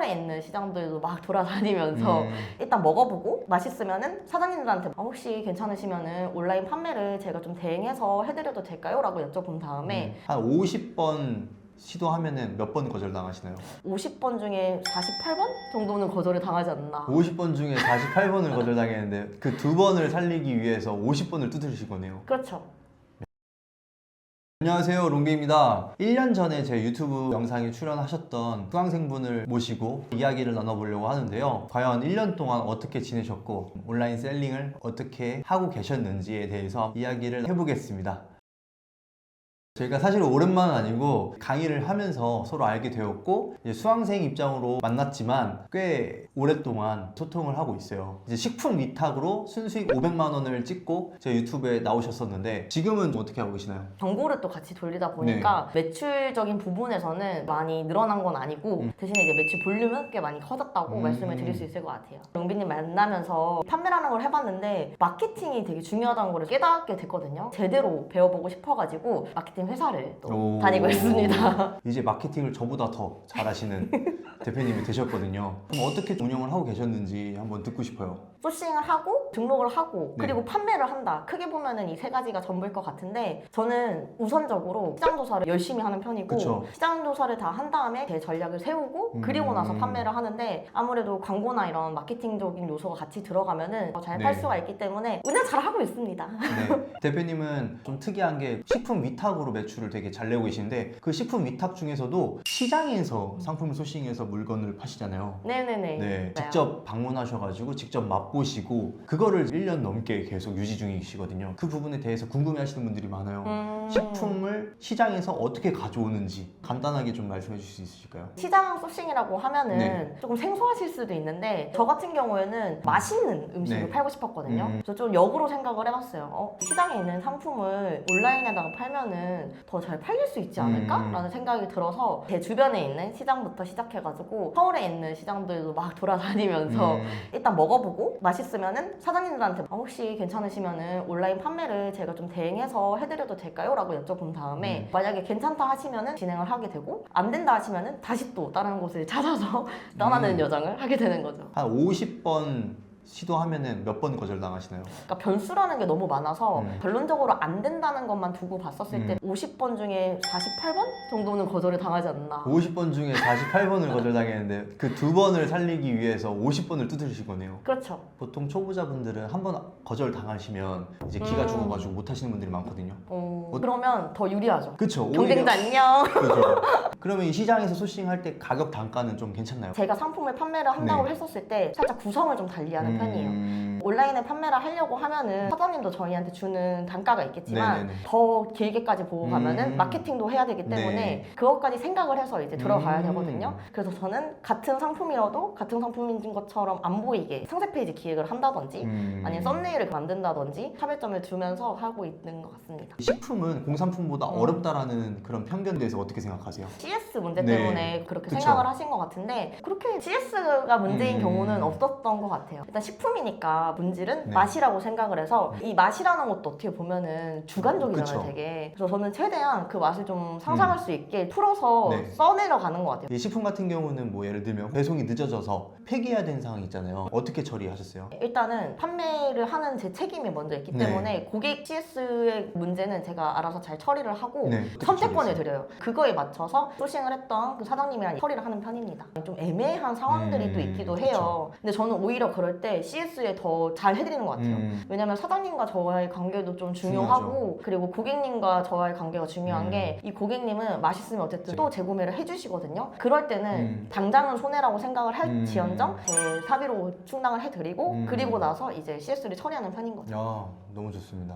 서울에 있는 시장들도 막 돌아다니면서 일단 먹어보고 맛있으면은 사장님들한테 혹시 괜찮으시면은 온라인 판매를 제가 좀 대행해서 해드려도 될까요? 라고 여쭤본 다음에 한 50번 시도하면은 몇 번 거절당하시나요? 50번 중에 48번 정도는 거절을 당하지 않나. 50번 중에 48번을 거절당했는데 그 2번을 살리기 위해서 50번을 두드리신 거네요. 그렇죠. 안녕하세요, 롱기입니다. 1년 전에 제 유튜브 영상에 출연하셨던 수강생분을 모시고 이야기를 나눠보려고 하는데요. 과연 1년 동안 어떻게 지내셨고 온라인 셀링을 어떻게 하고 계셨는지에 대해서 이야기를 해보겠습니다. 저희가 사실 오랜만은 아니고 강의를 하면서 서로 알게 되었고 이제 수강생 입장으로 만났지만 꽤 오랫동안 소통을 하고 있어요. 이제 식품 위탁으로 순수익 500만 원을 찍고 제 유튜브에 나오셨었는데 지금은 어떻게 하고 계시나요? 정보를 또 같이 돌리다 보니까 매출적인 부분에서는 많이 늘어난 건 아니고 대신에 이제 매출 볼륨은 꽤 많이 커졌다고 말씀을 드릴 수 있을 것 같아요. 용빈님 만나면서 판매라는 걸 해봤는데 마케팅이 되게 중요하다는 걸 깨닫게 됐거든요. 제대로 배워보고 싶어가지고 마케팅 회사를 또 다니고 있습니다. 이제 마케팅을 저보다 더 잘하시는 대표님이 되셨거든요. 그럼 어떻게 운영을 하고 계셨는지 한번 듣고 싶어요. 소싱을 하고 등록을 하고 그리고 판매를 한다. 크게 보면은 이 세 가지가 전부일 것 같은데 저는 우선적으로 시장 조사를 열심히 하는 편이고 그쵸. 시장 조사를 다 한 다음에 제 전략을 세우고 그리고 나서 판매를 하는데 아무래도 광고나 이런 마케팅적인 요소가 같이 들어가면은 잘 팔 수가 있기 때문에 운영 잘 하고 있습니다. 네. 대표님은 좀 특이한 게 식품 위탁으로 매출을 되게 잘 내고 계신데 그 식품 위탁 중에서도 시장에서 상품을 소싱해서 물건을 파시잖아요. 네네네. 네, 직접 방문하셔가지고 직접 맛보시고 그거를 1년 넘게 계속 유지 중이시거든요. 그 부분에 대해서 궁금해하시는 분들이 많아요. 식품을 시장에서 어떻게 가져오는지 간단하게 좀 말씀해 주실 수 있으실까요? 시장 소싱이라고 하면은 조금 생소하실 수도 있는데 저 같은 경우에는 맛있는 음식을 팔고 싶었거든요. 그래서 좀 역으로 생각을 해봤어요. 시장에 있는 상품을 온라인에다가 팔면은 더 잘 팔릴 수 있지 않을까? 라는 생각이 들어서 제 주변에 있는 시장부터 시작해가지고 서울에 있는 시장들도 막 돌아다니면서 일단 먹어보고 맛있으면은 사장님들한테 혹시 괜찮으시면은 온라인 판매를 제가 좀 대행해서 해드려도 될까요? 라고 여쭤본 다음에 만약에 괜찮다 하시면은 진행을 하게 되고 안 된다 하시면은 다시 또 다른 곳을 찾아서 떠나는 여정을 하게 되는 거죠. 한 50번 시도하면은 몇 번 거절당하시나요? 그러니까 변수라는 게 너무 많아서 결론적으로 안 된다는 것만 두고 봤었을 때 50번 중에 48번 정도는 거절을 당하지 않나. 50번 중에 48번을 거절당했는데 그 2번을 살리기 위해서 50번을 두드리신 거네요. 그렇죠. 보통 초보자분들은 한 번 거절당하시면 이제 기가 죽어가지고 못 하시는 분들이 많거든요. 그러면 더 유리하죠. 그쵸. 경쟁자 안녕. 그죠. 그러면 이 시장에서 소싱할 때 가격 단가는 좀 괜찮나요? 제가 상품을 판매를 한다고 했었을 때 살짝 구성을 좀 달리하는 편이에요. 온라인에 판매를 하려고 하면은 사장님도 저희한테 주는 단가가 있겠지만 더 길게까지 보고 가면은 마케팅도 해야 되기 때문에 그것까지 생각을 해서 이제 들어가야 되거든요. 그래서 저는 같은 상품이어도 같은 상품인 것처럼 안 보이게 상세 페이지 기획을 한다든지 아니면 썸네일을 만든다든지 차별점을 두면서 하고 있는 것 같습니다. 식품은 공산품보다 어렵다라는 그런 편견에 대해서 어떻게 생각하세요? CS 문제 때문에 그렇게 생각을 하신 것 같은데 그렇게 CS가 문제인 경우는 없었던 것 같아요. 일단 식품이니까 본질은 맛이라고 생각을 해서 이 맛이라는 것도 어떻게 보면은 주관적이잖아요, 되게. 그래서 저는 최대한 그 맛을 좀 상상할 수 있게 풀어서 써내려 가는 것 같아요. 이 식품 같은 경우는 뭐 예를 들면 배송이 늦어져서 폐기해야 되는 상황이 있잖아요. 어떻게 처리하셨어요? 일단은 판매를 하는 제 책임이 먼저 있기 때문에 고객 CS의 문제는 제가 알아서 잘 처리를 하고 선택권을 드려요. 그거에 맞춰서 소싱을 했던 그 사장님이랑 처리를 하는 편입니다. 좀 애매한 상황들이 또 있기도 해요. 근데 저는 오히려 그럴 때 CS에 더 잘 해드리는 것 같아요. 왜냐면 사장님과 저와의 관계도 좀 중요하고 그리고 고객님과 저와의 관계가 중요한 게 이 고객님은 맛있으면 어쨌든 또 재구매를 해주시거든요. 그럴 때는 당장은 손해라고 생각을 할지언정 제 사비로 충당을 해드리고 그리고 나서 이제 CS를 처리하는 편인 거죠. 야, 너무 좋습니다.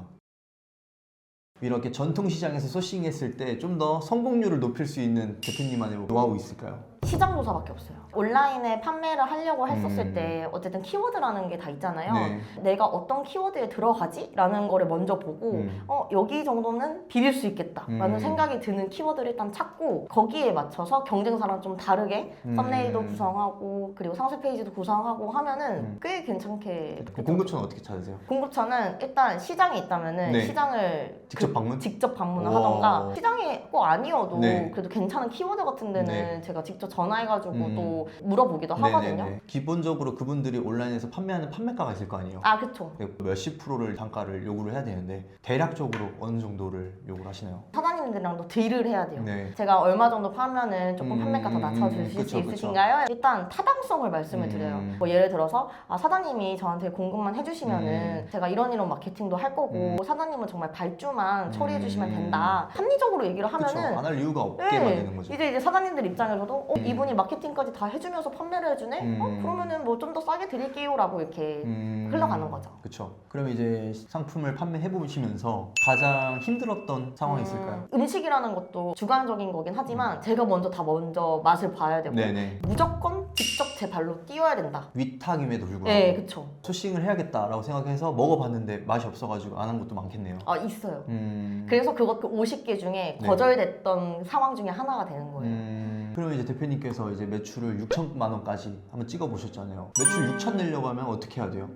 이렇게 전통시장에서 소싱했을 때 좀 더 성공률을 높일 수 있는 대표님만의 노하우 있을까요? 시장 조사밖에 없어요. 온라인에 판매를 하려고 했었을 때 어쨌든 키워드라는 게 다 있잖아요. 내가 어떤 키워드에 들어가지? 라는 거를 먼저 보고 여기 정도는 비빌 수 있겠다 라는 생각이 드는 키워드를 일단 찾고 거기에 맞춰서 경쟁사랑 좀 다르게 썸네일도 구성하고 그리고 상세 페이지도 구성하고 하면은 꽤 괜찮게. 공급처는 어떻게 찾으세요? 공급처는 일단 시장에 있다면은 시장을 직접 방문? 직접 방문을 하던가 시장이 꼭 아니어도 그래도 괜찮은 키워드 같은 데는 제가 직접 전화해가지고 또 물어보기도 하거든요. 네네네. 기본적으로 그분들이 온라인에서 판매하는 판매가가 있을 거 아니에요? 아, 그쵸. 몇십 프로를 단가를 요구를 해야 되는데 대략적으로 어느 정도를 요구를 하시나요? 사장님들이랑도 딜을 해야 돼요. 네. 제가 얼마 정도 팔면은 조금 판매가 더 낮춰주실 그쵸, 수 있으신가요? 일단 타당성을 말씀을 드려요. 뭐 예를 들어서 사장님이 저한테 공급만 해주시면은 제가 이런 마케팅도 할 거고 사장님은 정말 발주만 처리해주시면 된다. 합리적으로 얘기를 하면은 안 할 이유가 없게 네, 만드는 거죠. 이제 사장님들 입장에서도 이분이 마케팅까지 다 해주면서 판매를 해주네? 그러면은 뭐 좀 더 싸게 드릴게요 라고 이렇게 흘러가는 거죠. 그렇죠. 그럼 이제 상품을 판매해 보시면서 가장 힘들었던 상황이 있을까요? 음식이라는 것도 주관적인 거긴 하지만 제가 먼저 맛을 봐야 되고 네네. 무조건 직접 제 발로 띄워야 된다. 위탁임에도 불구하고 네, 그쵸. 소싱을 해야겠다라고 생각해서 먹어봤는데 맛이 없어가지고 안 한 것도 많겠네요. 아, 있어요. 음. 그래서 그것 그 50개 중에 네. 거절됐던 상황 중에 하나가 되는 거예요. 그러면 이제 대표님께서 이제 매출을 6천만 원까지 한번 찍어 보셨잖아요. 매출 6천 내려고 하면 어떻게 해야 돼요?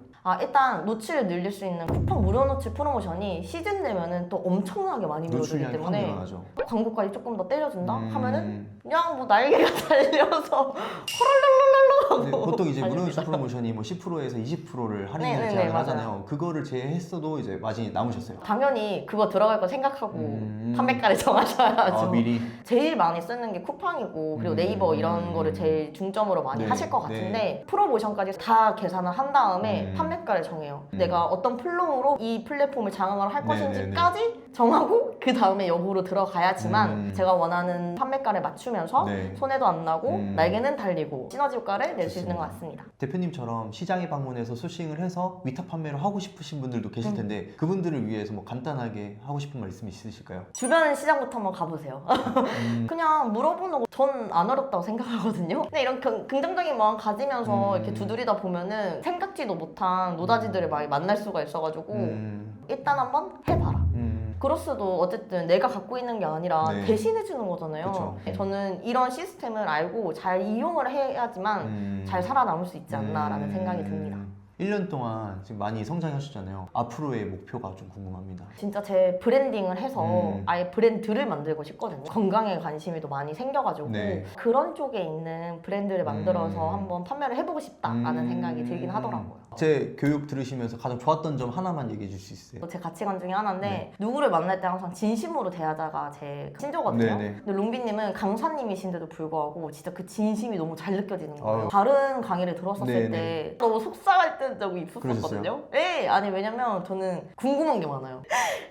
일단 노출을 늘릴 수 있는 쿠팡 무료 노출 프로모션이 시즌 되면은 또 엄청나게 많이 밀어주기 노출량이 확 때문에 늘어나죠. 광고까지 조금 더 때려준다 하면은 그냥 뭐 날개가 달려서 허랄랄랄랄라 근데 보통 이제 무료 아닙니다. 노출 프로모션이 뭐 10%에서 20%를 할인을 네네네, 제한을 맞아요. 하잖아요. 그거를 제했어도 이제 마진이 남으셨어요. 당연히 그거 들어갈 거 생각하고 판매가를 정하셔야죠. 미리. 제일 많이 쓰는 게 쿠팡이고 그리고 네이버 이런 거를 제일 중점으로 많이 네, 하실 것 같은데 프로모션까지 다 계산을 한 다음에 판매가를 정해요. 내가 어떤 플로우로 이 플랫폼을 장악을 할 것인지까지 정하고 그 다음에 역으로 들어가야지만 제가 원하는 판매가를 맞추면서 네. 손해도 안 나고 날개는 달리고 시너지 효과를 낼 수 있는 것 같습니다. 대표님처럼 시장에 방문해서 소싱을 해서 위탁 판매를 하고 싶으신 분들도 계실 텐데 그분들을 위해서 뭐 간단하게 하고 싶은 말씀 있으실까요? 주변 시장부터 한번 가보세요. 그냥 물어보는 거 전 안 어렵다고 생각하거든요. 근데 이런 긍정적인 마음 가지면서 이렇게 두드리다 보면은 생각지도 못한 노다지들을 많이 만날 수가 있어가지고 일단 한번 해봐라. 그로스도 어쨌든 내가 갖고 있는 게 아니라 네. 대신해 주는 거잖아요. 그쵸. 저는 이런 시스템을 알고 잘 이용을 해야지만 잘 살아남을 수 있지 않나라는 생각이 듭니다. 1년 동안 지금 많이 성장하셨잖아요. 앞으로의 목표가 좀 궁금합니다. 진짜 제 브랜딩을 해서 아예 브랜드를 만들고 싶거든요. 건강에 관심이 또 많이 생겨가지고 네. 그런 쪽에 있는 브랜드를 만들어서 한번 판매를 해보고 싶다라는 생각이 들긴 하더라고요. 제 교육 들으시면서 가장 좋았던 점 하나만 얘기해 줄 수 있어요? 제 가치관 중에 하나인데 네. 누구를 만날 때 항상 진심으로 대하자가 제 신조거든요. 네네. 근데 롱비님은 강사님이신데도 불구하고 진짜 그 진심이 너무 잘 느껴지는 거예요. 아유. 다른 강의를 들었었을 네네. 때 너무 속상할 때 적이 있었거든요. 그러셨어요? 네, 아니 왜냐면 저는 궁금한 게 많아요.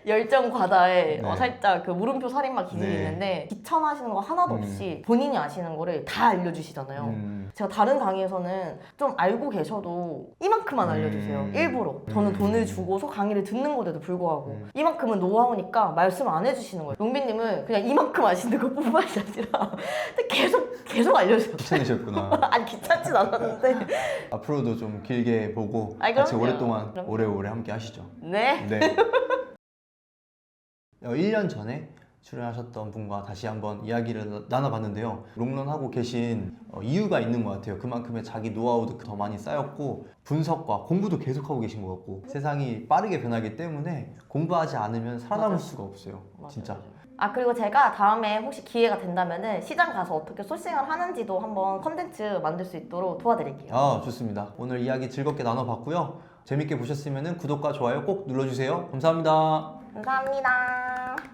열정 과다에 네. 살짝 그 물음표 살인마 기질이 네. 있는데 귀찮아하시는 거 하나도 없이 본인이 아시는 거를 다 알려주시잖아요. 제가 다른 강의에서는 좀 알고 계셔도 이만큼만 알려주세요. 일부러. 저는 돈을 주고서 강의를 듣는 건데도 불구하고 이만큼은 노하우니까 말씀 안 해주시는 거예요. 용빈님은 그냥 이만큼 아시는 것 뿐만이 아니라 계속 알려주세요. 귀찮으셨구나. 아니 귀찮진 않았는데. 앞으로도 좀 길게 보고 아이, 같이 그럼요. 오랫동안 그럼요. 오래오래 함께 하시죠. 네. 네. 1년 전에 출연하셨던 분과 다시 한번 이야기를 나눠봤는데요. 롱런하고 계신 이유가 있는 것 같아요. 그만큼의 자기 노하우도 더 많이 쌓였고 분석과 공부도 계속하고 계신 것 같고 세상이 빠르게 변하기 때문에 공부하지 않으면 살아남을 맞아요. 수가 없어요. 맞아요. 진짜. 그리고 제가 다음에 혹시 기회가 된다면은 시장 가서 어떻게 소싱을 하는지도 한번 컨텐츠 만들 수 있도록 도와드릴게요. 좋습니다. 오늘 이야기 즐겁게 나눠봤고요. 재밌게 보셨으면 구독과 좋아요 꼭 눌러주세요. 감사합니다. 감사합니다.